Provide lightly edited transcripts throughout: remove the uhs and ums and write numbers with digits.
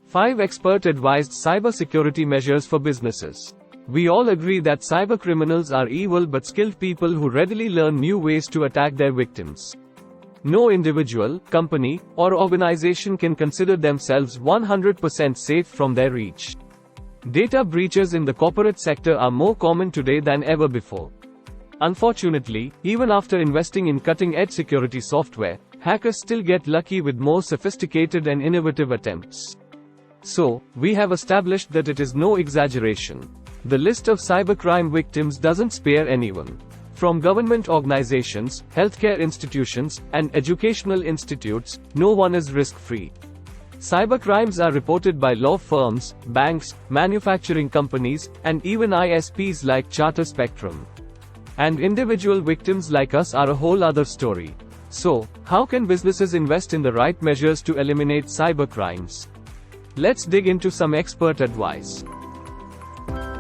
5 expert-advised cybersecurity measures for businesses. We all agree that cybercriminals are evil but skilled people who readily learn new ways to attack their victims. No individual, company, or organization can consider themselves 100% safe from their reach. Data breaches in the corporate sector are more common today than ever before. Unfortunately, even after investing in cutting-edge security software, hackers still get lucky with more sophisticated and innovative attempts. So, we have established that it is no exaggeration. The list of cybercrime victims doesn't spare anyone. From government organizations, healthcare institutions, and educational institutes, no one is risk-free. Cybercrimes are reported by law firms, banks, manufacturing companies, and even ISPs like Charter Spectrum. And individual victims like us are a whole other story. So, how can businesses invest in the right measures to eliminate cybercrimes? Let's dig into some expert advice.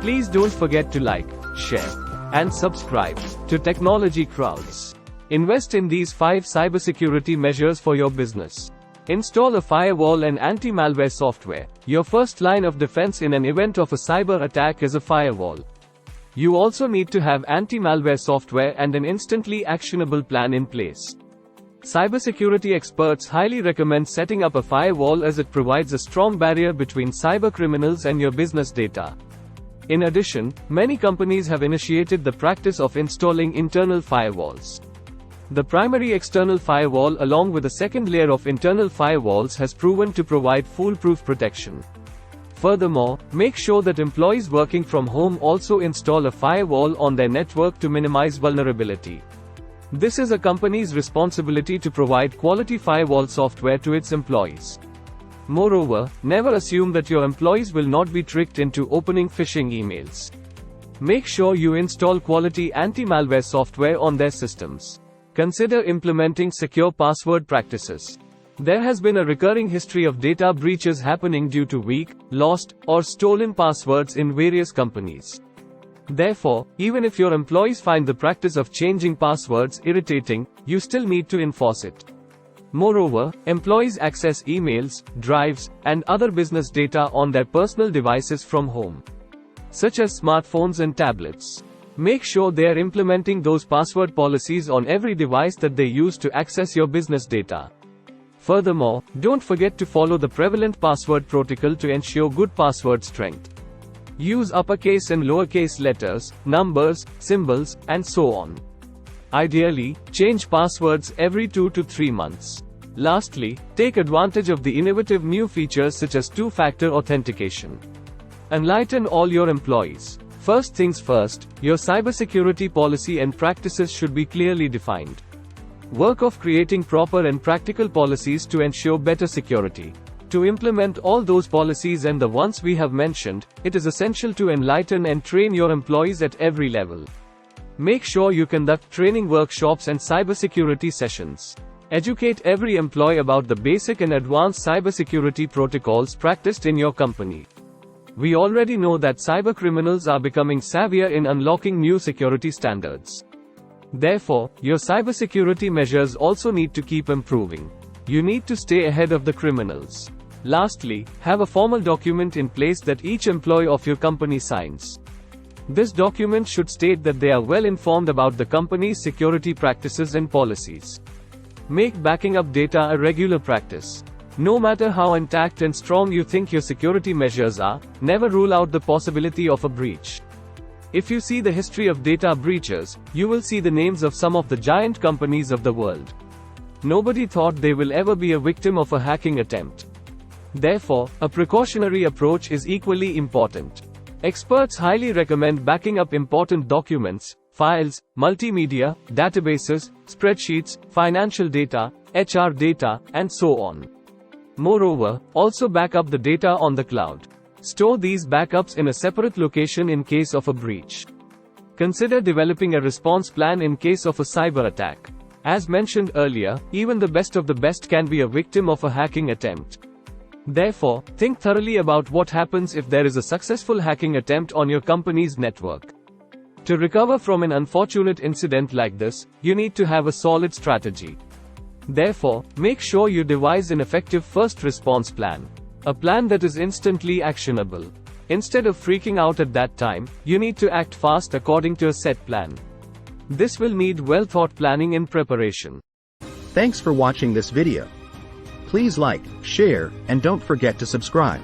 Please don't forget to like, share, and subscribe to Technology Crowds. Invest in these 5 cybersecurity measures for your business. Install a firewall and anti-malware software. Your first line of defense in an event of a cyber attack is a firewall. You also need to have anti-malware software and an instantly actionable plan in place. Cybersecurity experts highly recommend setting up a firewall as it provides a strong barrier between cybercriminals and your business data. In addition, many companies have initiated the practice of installing internal firewalls. The primary external firewall along with a second layer of internal firewalls has proven to provide foolproof protection. Furthermore, make sure that employees working from home also install a firewall on their network to minimize vulnerability. This is a company's responsibility to provide quality firewall software to its employees. Moreover, never assume that your employees will not be tricked into opening phishing emails. Make sure you install quality anti-malware software on their systems. Consider implementing secure password practices. There has been a recurring history of data breaches happening due to weak, lost, or stolen passwords in various companies. Therefore, even if your employees find the practice of changing passwords irritating, you still need to enforce it. Moreover, employees access emails, drives, and other business data on their personal devices from home, such as smartphones and tablets. Make sure they are implementing those password policies on every device that they use to access your business data. Furthermore, don't forget to follow the prevalent password protocol to ensure good password strength. Use uppercase and lowercase letters, numbers, symbols, and so on. Ideally, change passwords every 2 to 3 months. Lastly, take advantage of the innovative new features such as two-factor authentication. Enlighten all your employees. First things first, your cybersecurity policy and practices should be clearly defined. Work of creating proper and practical policies to ensure better security. To implement all those policies and the ones we have mentioned, it is essential to enlighten and train your employees at every level. Make sure you conduct training workshops and cybersecurity sessions. Educate every employee about the basic and advanced cybersecurity protocols practiced in your company. We already know that cybercriminals are becoming savvier in unlocking new security standards. Therefore, your cybersecurity measures also need to keep improving. You need to stay ahead of the criminals. Lastly, have a formal document in place that each employee of your company signs. This document should state that they are well informed about the company's security practices and policies. Make backing up data a regular practice. No matter how intact and strong you think your security measures are, never rule out the possibility of a breach. If you see the history of data breaches, you will see the names of some of the giant companies of the world. Nobody thought they will ever be a victim of a hacking attempt. Therefore, a precautionary approach is equally important. Experts highly recommend backing up important documents, files, multimedia, databases, spreadsheets, financial data, HR data, and so on. Moreover, also back up the data on the cloud. Store these backups in a separate location in case of a breach. Consider developing a response plan in case of a cyber attack. As mentioned earlier, even the best of the best can be a victim of a hacking attempt. Therefore, think thoroughly about what happens if there is a successful hacking attempt on your company's network. To recover from an unfortunate incident like this, you need to have a solid strategy. Therefore, make sure you devise an effective first response plan. A plan that is instantly actionable. Instead of freaking out at that time, you need to act fast according to a set plan. This will need well-thought planning and preparation. Thanks for watching this video. Please like, share, and don't forget to subscribe.